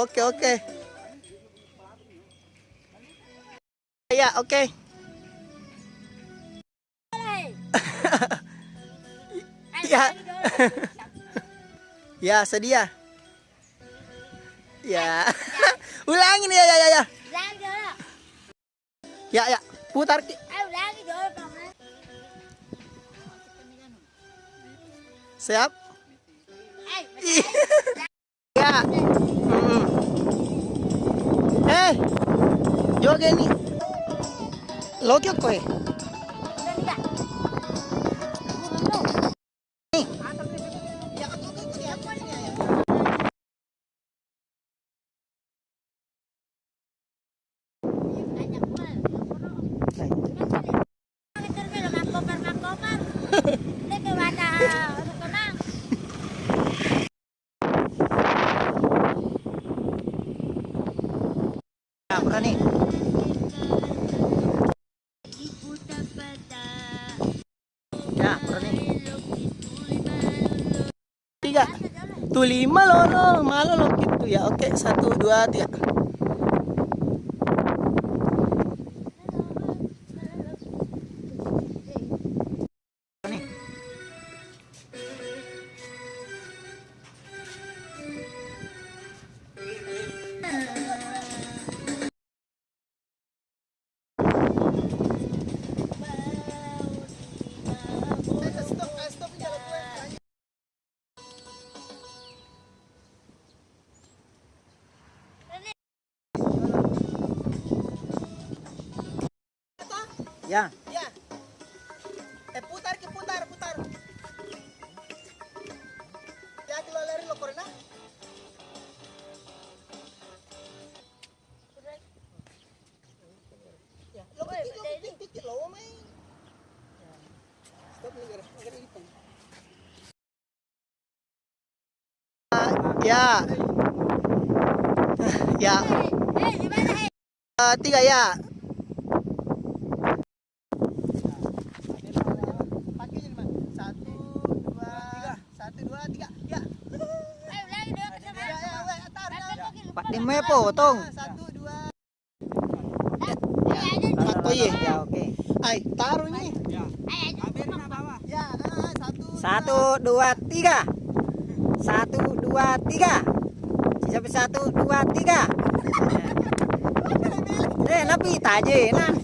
Oke, oke. Ya, oke. Ya. Ya, sedia. Ya. Ulangin ya, ya, ya, ya. Ya, ya. Putar. Siap. Ya. Joget nih. Logiok kowe. Ya, berani. Ya, berani. 3. Tuh 5 loh, malu loh gitu ya. Oke, 1, 2, 3. Ya. Ya. Putar ke putar. Ya, kalau lari lo corena. Ya, lo ketik lo mai. Stop nih, gara gitu. Ya. Ya. 3 ya. Pak Dime potong. 1, 2. Oh iya. Ya, oke. Ay, taruh ini. Ya. Kabirnya bawah. Ya, 1, 2, 3. 1, 2, 3. Sampai 1, 2, 3. Napi taje nah.